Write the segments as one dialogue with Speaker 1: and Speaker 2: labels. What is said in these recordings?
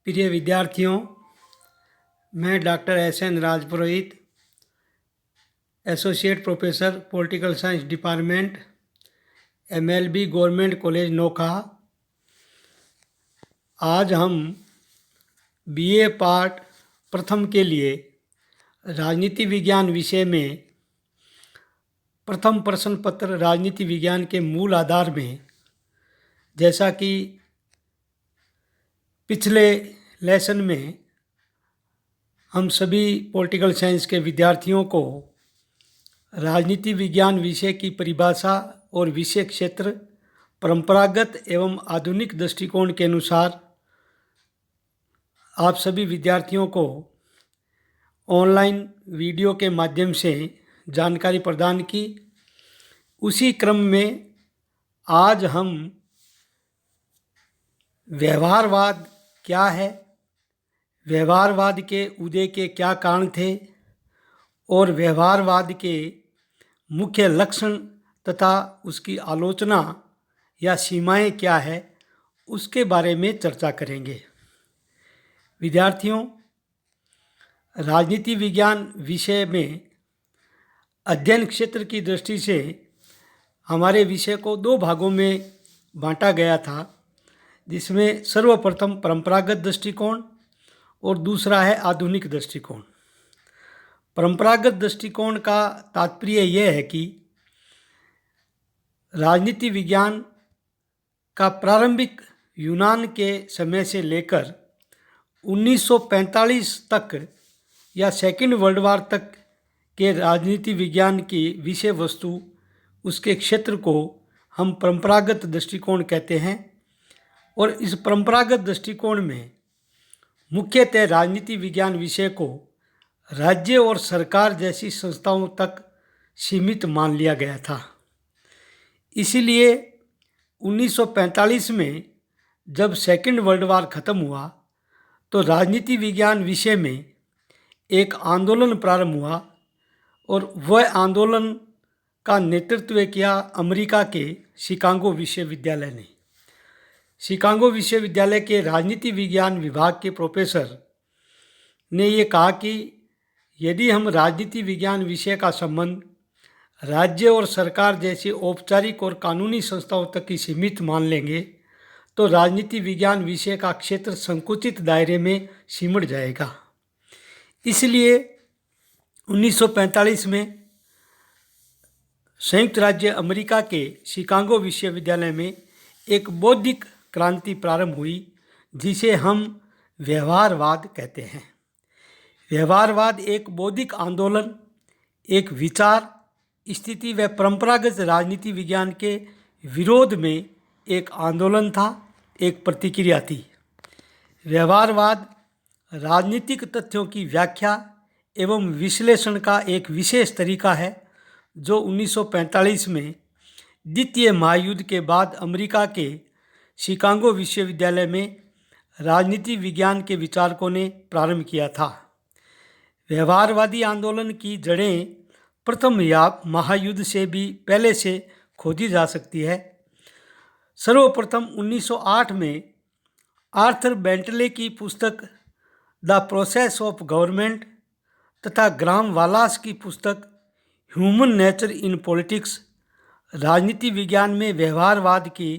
Speaker 1: प्रिय विद्यार्थियों, मैं doctor S N. Rajpurohit, associate professor political science department, MLB government college Nokha. आज हम BA पार्ट प्रथम के लिए राजनीति विज्ञान विषय में प्रथम प्रश्न पत्र राजनीति विज्ञान के मूल आधार में, जैसा कि पिछले लेसन में हम सभी पॉलिटिकल साइंस के विद्यार्थियों को राजनीति विज्ञान विषय की परिभाषा और विषय क्षेत्र परंपरागत एवं आधुनिक दृष्टिकोण के अनुसार आप सभी विद्यार्थियों को ऑनलाइन वीडियो के माध्यम से जानकारी प्रदान की। उसी क्रम में आज हम व्यवहारवाद क्या है, व्यवहारवाद के उदय के क्या कारण थे और व्यवहारवाद के मुख्य लक्षण तथा उसकी आलोचना या सीमाएं क्या है, उसके बारे में चर्चा करेंगे। विद्यार्थियों, राजनीति विज्ञान विषय में अध्ययन क्षेत्र की दृष्टि से हमारे विषय को दो भागों में बांटा गया था, जिसमें सर्वप्रथम परंपरागत दृष्टिकोण और दूसरा है आधुनिक दृष्टिकोण। परंपरागत दृष्टिकोण का तात्पर्य यह है कि राजनीति विज्ञान का प्रारंभिक यूनान के समय से लेकर 1945 तक या सेकेंड वर्ल्ड वार तक के राजनीति विज्ञान की विषय वस्तु, उसके क्षेत्र को हम परंपरागत दृष्टिकोण कहते हैं। और इस परंपरागत दृष्टिकोण में मुख्यतः राजनीति विज्ञान विषय को राज्य और सरकार जैसी संस्थाओं तक सीमित मान लिया गया था। इसीलिए 1945 में जब सेकेंड वर्ल्ड वार ख़त्म हुआ तो राजनीति विज्ञान विषय में एक आंदोलन प्रारंभ हुआ और वह आंदोलन का नेतृत्व किया अमेरिका के शिकागो विश्वविद्यालय ने। शिकागो विश्वविद्यालय के राजनीति विज्ञान विभाग के प्रोफेसर ने ये कहा कि यदि हम राजनीति विज्ञान विषय का संबंध राज्य और सरकार जैसी औपचारिक और कानूनी संस्थाओं तक ही सीमित मान लेंगे तो राजनीति विज्ञान विषय का क्षेत्र संकुचित दायरे में सिमट जाएगा। इसलिए 1945 में संयुक्त राज्य अमेरिका के शिकागो विश्वविद्यालय में एक बौद्धिक क्रांति प्रारंभ हुई, जिसे हम व्यवहारवाद कहते हैं। व्यवहारवाद एक बौद्धिक आंदोलन, एक विचार स्थिति व परंपरागत राजनीति विज्ञान के विरोध में एक आंदोलन था, एक प्रतिक्रिया थी। व्यवहारवाद राजनीतिक तथ्यों की व्याख्या एवं विश्लेषण का एक विशेष तरीका है, जो 1945 में द्वितीय महायुद्ध के बाद अमेरिका के शिकागो विश्वविद्यालय में राजनीति विज्ञान के विचारकों ने प्रारंभ किया था। व्यवहारवादी आंदोलन की जड़ें प्रथम महायुद्ध से भी पहले से खोजी जा सकती है। सर्वप्रथम 1908 में आर्थर बेंटले की पुस्तक द प्रोसेस ऑफ गवर्नमेंट तथा ग्राम वालास की पुस्तक ह्यूमन नेचर इन पॉलिटिक्स राजनीति विज्ञान में व्यवहारवाद की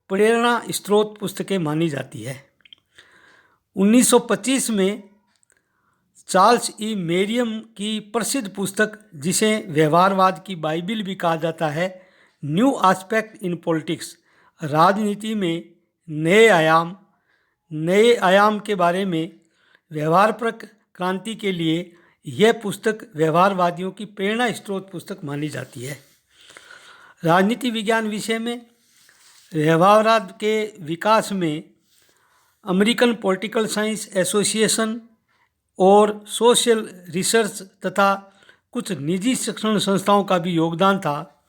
Speaker 1: प्रेरणा स्रोत पुस्तकें मानी जाती है। 1925 में चार्ल्स ई मेरियम की प्रसिद्ध पुस्तक, जिसे व्यवहारवाद की बाइबिल भी कहा जाता है, न्यू एस्पेक्ट इन पॉलिटिक्स राजनीति में नए आयाम के बारे में व्यवहारपरक क्रांति के लिए यह पुस्तक व्यवहारवादियों की प्रेरणा स्रोत पुस्तक मानी जाती है। राजनीति विज्ञान विषय में व्यवहारवाद के विकास में अमेरिकन पॉलिटिकल साइंस एसोसिएशन और सोशल रिसर्च तथा कुछ निजी शिक्षण संस्थाओं का भी योगदान था,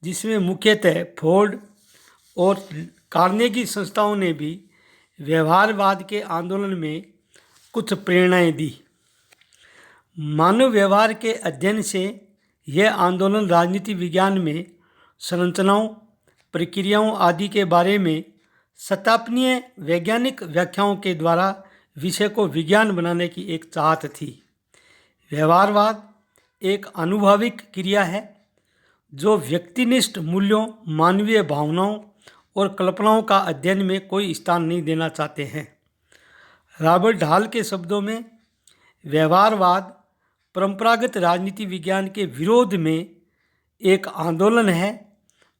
Speaker 1: जिसमें मुख्यतः फोर्ड और कार्नेगी संस्थाओं ने भी व्यवहारवाद के आंदोलन में कुछ प्रेरणाएं दी। मानव व्यवहार के अध्ययन से यह आंदोलन राजनीति विज्ञान में संरचनाओं, प्रक्रियाओं आदि के बारे में सत्यापनीय वैज्ञानिक व्याख्याओं के द्वारा विषय को विज्ञान बनाने की एक चाहत थी। व्यवहारवाद एक आनुभविक क्रिया है जो व्यक्तिनिष्ठ मूल्यों, मानवीय भावनाओं और कल्पनाओं का अध्ययन में कोई स्थान नहीं देना चाहते हैं। रॉबर्ट हाल के शब्दों में व्यवहारवाद परंपरागत राजनीति विज्ञान के विरोध में एक आंदोलन है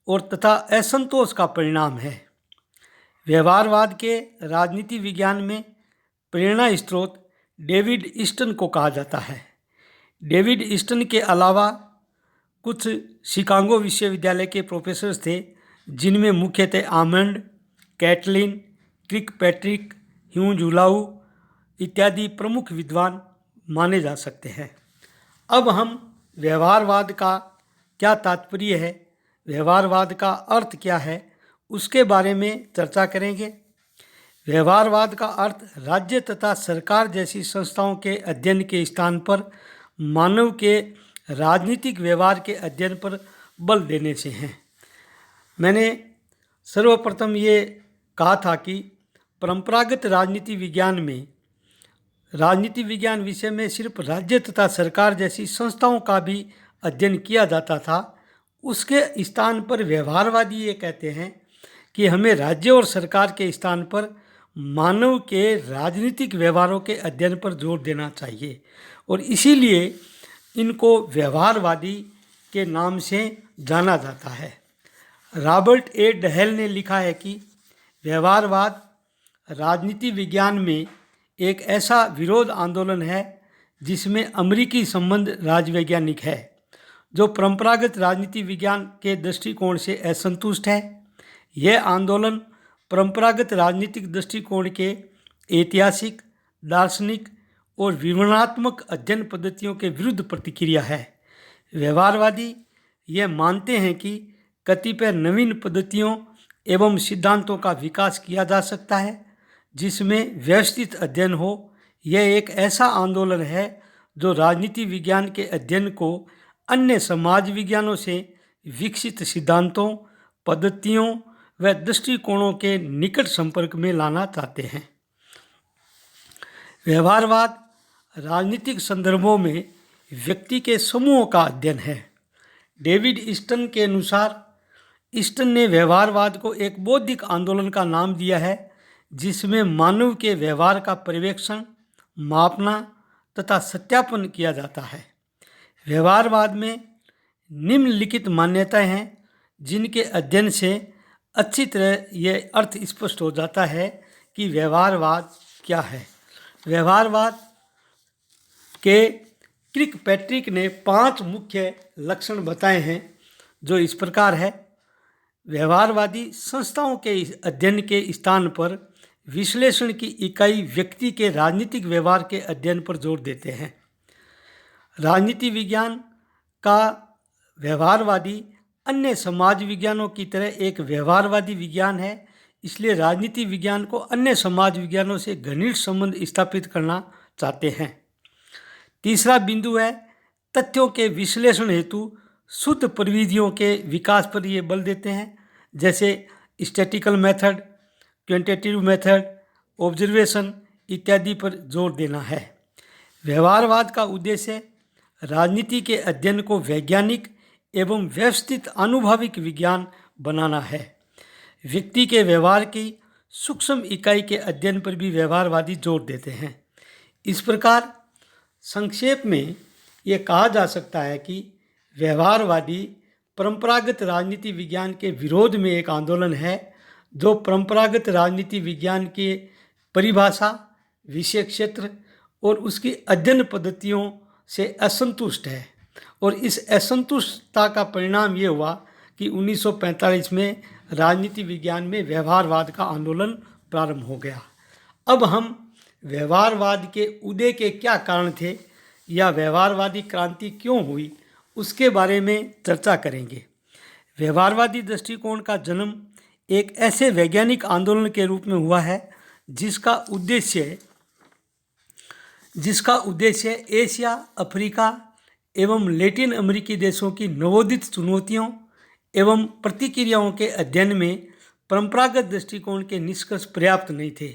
Speaker 1: और तथा असंतोष का परिणाम है। व्यवहारवाद के राजनीति विज्ञान में प्रेरणा स्रोत डेविड ईस्टन को कहा जाता है। डेविड ईस्टन के अलावा कुछ शिकागो विश्वविद्यालय के प्रोफेसर थे, जिनमें मुख्यतः आमंड, कैटलिन, क्रिकपैट्रिक, ह्यू जुलाउ इत्यादि प्रमुख विद्वान माने जा सकते हैं। अब हम व्यवहारवाद का क्या तात्पर्य है, व्यवहारवाद का अर्थ क्या है, उसके बारे में चर्चा करेंगे। व्यवहारवाद का अर्थ राज्य तथा सरकार जैसी संस्थाओं के अध्ययन के स्थान पर मानव के राजनीतिक व्यवहार के अध्ययन पर बल देने से हैं। मैंने सर्वप्रथम ये कहा था कि परंपरागत राजनीति विज्ञान में राजनीति विज्ञान विषय में सिर्फ राज्य तथा सरकार जैसी संस्थाओं का भी अध्ययन किया जाता था। उसके स्थान पर व्यवहारवादी ये कहते हैं कि हमें राज्य और सरकार के स्थान पर मानव के राजनीतिक व्यवहारों के अध्ययन पर जोर देना चाहिए और इसीलिए इनको व्यवहारवादी के नाम से जाना जाता है। रॉबर्ट ए डहेल ने लिखा है कि व्यवहारवाद राजनीति विज्ञान में एक ऐसा विरोध आंदोलन है जिसमें अमेरिकी संबंध राजवैज्ञानिक है जो परंपरागत राजनीति विज्ञान के दृष्टिकोण से असंतुष्ट है। यह आंदोलन परंपरागत राजनीतिक दृष्टिकोण के ऐतिहासिक, दार्शनिक और विवरणात्मक अध्ययन पद्धतियों के विरुद्ध प्रतिक्रिया है। व्यवहारवादी यह मानते हैं कि कतिपय नवीन पद्धतियों एवं सिद्धांतों का विकास किया जा सकता है जिसमें व्यवस्थित अध्ययन हो। यह एक ऐसा आंदोलन है जो राजनीति विज्ञान के अध्ययन को अन्य समाज विज्ञानों से विकसित सिद्धांतों, पद्धतियों व दृष्टिकोणों के निकट संपर्क में लाना चाहते हैं। व्यवहारवाद राजनीतिक संदर्भों में व्यक्ति के समूहों का अध्ययन है। डेविड ईस्टन के अनुसार ईस्टन ने व्यवहारवाद को एक बौद्धिक आंदोलन का नाम दिया है जिसमें मानव के व्यवहार का पर्यवेक्षण, मापना तथा सत्यापन किया जाता है। व्यवहारवाद में निम्नलिखित मान्यताएं हैं जिनके अध्ययन से अच्छी तरह यह अर्थ स्पष्ट हो जाता है कि व्यवहारवाद क्या है। व्यवहारवाद के क्रिकपैट्रिक ने 5 मुख्य लक्षण बताए हैं जो इस प्रकार है। व्यवहारवादी संस्थाओं के अध्ययन के स्थान पर विश्लेषण की इकाई व्यक्ति के राजनीतिक व्यवहार के अध्ययन पर जोर देते हैं। राजनीति विज्ञान का व्यवहारवादी अन्य समाज विज्ञानों की तरह एक व्यवहारवादी विज्ञान है, इसलिए राजनीति विज्ञान को अन्य समाज विज्ञानों से घनिष्ठ संबंध स्थापित करना चाहते हैं। तीसरा बिंदु है तथ्यों के विश्लेषण हेतु शुद्ध प्रविधियों के विकास पर ये बल देते हैं, जैसे statistical method, quantitative method, observation इत्यादि पर जोर देना है। व्यवहारवाद का उद्देश्य राजनीति के अध्ययन को वैज्ञानिक एवं व्यवस्थित आनुभविक विज्ञान बनाना है। व्यक्ति के व्यवहार की सूक्ष्म इकाई के अध्ययन पर भी व्यवहारवादी जोर देते हैं। इस प्रकार संक्षेप में ये कहा जा सकता है कि व्यवहारवादी परंपरागत राजनीति विज्ञान के विरोध में एक आंदोलन है जो परंपरागत राजनीति विज्ञान की परिभाषा, विषय क्षेत्र और उसकी अध्ययन पद्धतियों से असंतुष्ट है और इस असंतुष्टता का परिणाम ये हुआ कि 1945 में राजनीति विज्ञान में व्यवहारवाद का आंदोलन प्रारंभ हो गया। अब हम व्यवहारवाद के उदय के क्या कारण थे या व्यवहारवादी क्रांति क्यों हुई उसके बारे में चर्चा करेंगे। व्यवहारवादी दृष्टिकोण का जन्म एक ऐसे वैज्ञानिक आंदोलन के रूप में हुआ है जिसका उद्देश्य एशिया, अफ्रीका एवं लैटिन अमेरिकी देशों की नवोदित चुनौतियों एवं प्रतिक्रियाओं के अध्ययन में परंपरागत दृष्टिकोण के निष्कर्ष पर्याप्त नहीं थे।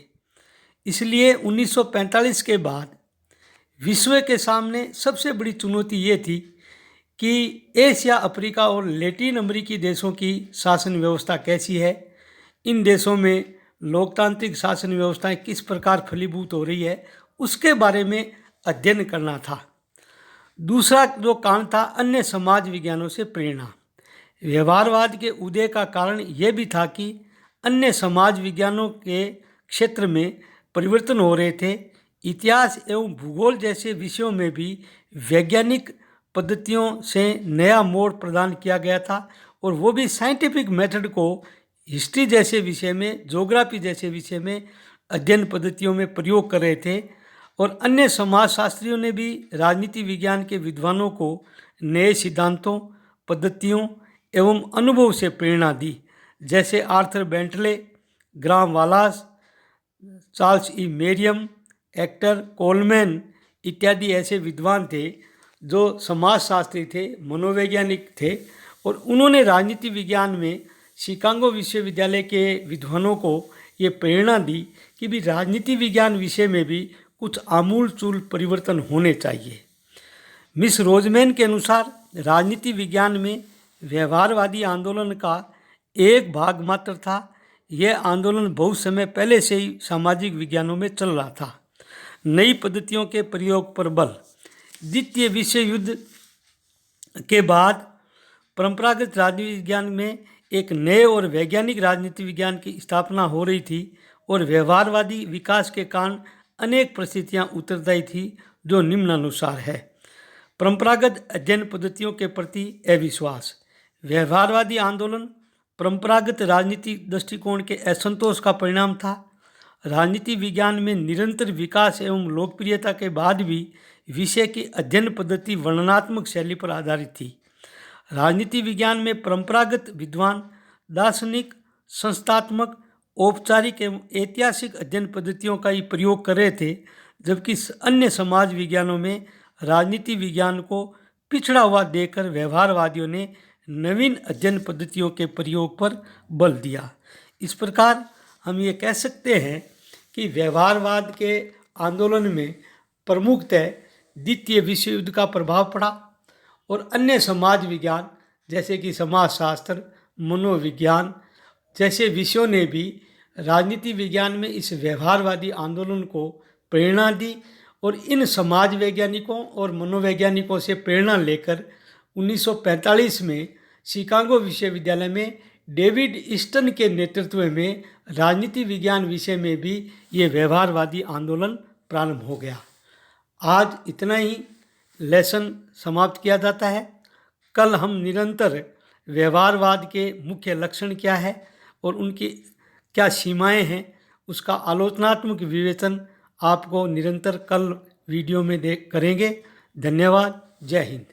Speaker 1: इसलिए 1945 के बाद विश्व के सामने सबसे बड़ी चुनौती ये थी कि एशिया, अफ्रीका और लैटिन अमेरिकी देशों की शासन व्यवस्था कैसी है, इन देशों में लोकतांत्रिक शासन व्यवस्थाएं किस प्रकार फलीभूत हो रही है, उसके बारे में अध्ययन करना था। दूसरा जो कारण था, अन्य समाज विज्ञानों से प्रेरणा। व्यवहारवाद के उदय का कारण यह भी था कि अन्य समाज विज्ञानों के क्षेत्र में परिवर्तन हो रहे थे। इतिहास एवं भूगोल जैसे विषयों में भी वैज्ञानिक पद्धतियों से नया मोड़ प्रदान किया गया था, और वो भी साइंटिफिक मेथड को हिस्ट्री जैसे विषय में, ज्योग्राफी जैसे विषय में अध्ययन पद्धतियों में प्रयोग कर रहे थे। और अन्य समाजशास्त्रियों ने भी राजनीति विज्ञान के विद्वानों को नए सिद्धांतों, पद्धतियों एवं अनुभव से प्रेरणा दी, जैसे आर्थर बेंटले, ग्राम वालास, चार्ल्स ई मेरियम, हेक्टर कोलमैन इत्यादि ऐसे विद्वान थे जो समाजशास्त्री थे, मनोवैज्ञानिक थे, और उन्होंने राजनीति विज्ञान में शिकागो विश्वविद्यालय के विद्वानों को ये प्रेरणा दी कि भी राजनीति विज्ञान विषय में भी कुछ आमूलचूल परिवर्तन होने चाहिए। मिस रोजमैन के अनुसार राजनीति विज्ञान में व्यवहारवादी आंदोलन का एक भाग मात्र था। यह आंदोलन बहुत समय पहले से ही सामाजिक विज्ञानों में चल रहा था। नई पद्धतियों के प्रयोग पर बल। द्वितीय विश्व युद्ध के बाद परंपरागत राजनीति विज्ञान में एक नए और वैज्ञानिक राजनीति विज्ञान की स्थापना हो रही थी, और व्यवहारवादी विकास के कारण अनेक परिस्थितियां उत्तरदायी थी, जो निम्नानुसार है। परंपरागत अध्ययन पद्धतियों के प्रति अविश्वास। व्यवहारवादी आंदोलन परंपरागत राजनीतिक दृष्टिकोण के असंतोष का परिणाम था। राजनीति विज्ञान में निरंतर विकास एवं लोकप्रियता के बाद भी विषय की अध्ययन पद्धति वर्णनात्मक शैली पर आधारित थी। राजनीति विज्ञान में परंपरागत विद्वान दार्शनिक, संस्थात्मक, औपचारिक एवं ऐतिहासिक अध्ययन पद्धतियों का ही प्रयोग कर रहे थे, जबकि अन्य समाज विज्ञानों में राजनीति विज्ञान को पिछड़ा हुआ देखकर व्यवहारवादियों ने नवीन अध्ययन पद्धतियों के प्रयोग पर बल दिया। इस प्रकार हम ये कह सकते हैं कि व्यवहारवाद के आंदोलन में प्रमुखतः द्वितीय विश्व युद्ध का प्रभाव पड़ा, और अन्य समाज विज्ञान जैसे कि समाजशास्त्र, मनोविज्ञान जैसे विषयों ने भी राजनीति विज्ञान में इस व्यवहारवादी आंदोलन को प्रेरणा दी, और इन समाज वैज्ञानिकों और मनोवैज्ञानिकों से प्रेरणा लेकर 1945 में शिकागो विश्वविद्यालय में डेविड ईस्टन के नेतृत्व में राजनीति विज्ञान विषय में भी ये व्यवहारवादी आंदोलन प्रारंभ हो गया। आज इतना ही लेसन समाप्त किया जाता है। कल हम निरंतर व्यवहारवाद के मुख्य लक्षण क्या है और उनकी क्या सीमाएं हैं, उसका आलोचनात्मक विवेचन आपको निरंतर कल वीडियो में करेंगे। धन्यवाद। जय हिंद।